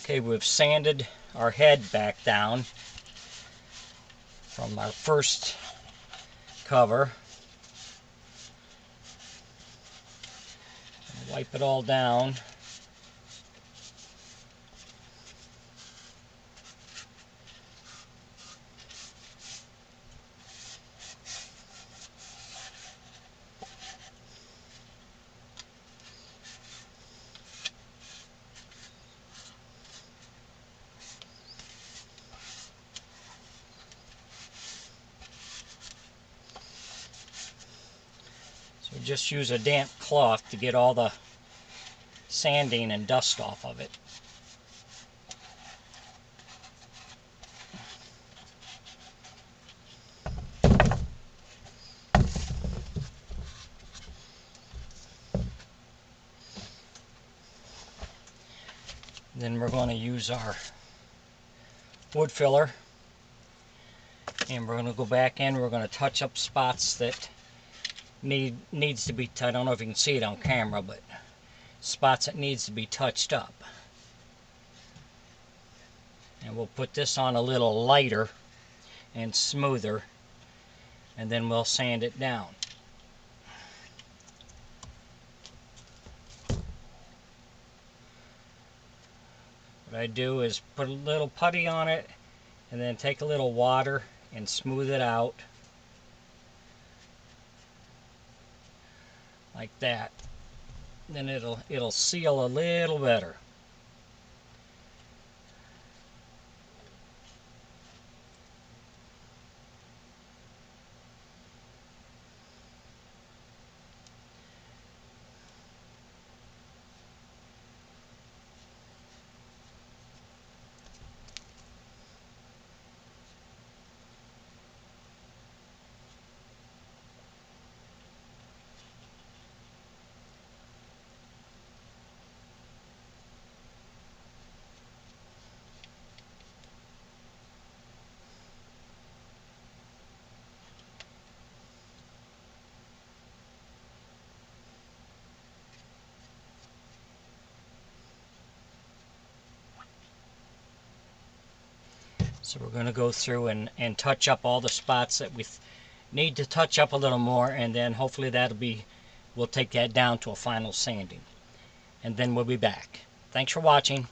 Okay, we've sanded our head back down from our first cover. Wipe it all down. So just use a damp cloth to get all the sanding and dust off of it. Then we're going to use our wood filler, and we're going to go back in. We're going to touch up spots that needs to be. I don't know if you can see it on camera, but spots that needs to be touched up. And we'll put this on a little lighter and smoother, and then we'll sand it down. What I do is put a little putty on it and then take a little water and smooth it out like that. Then it'll seal a little better. So we're going to go through and touch up all the spots that we need to touch up a little more, and then hopefully we'll take that down to a final sanding. And then we'll be back. Thanks for watching.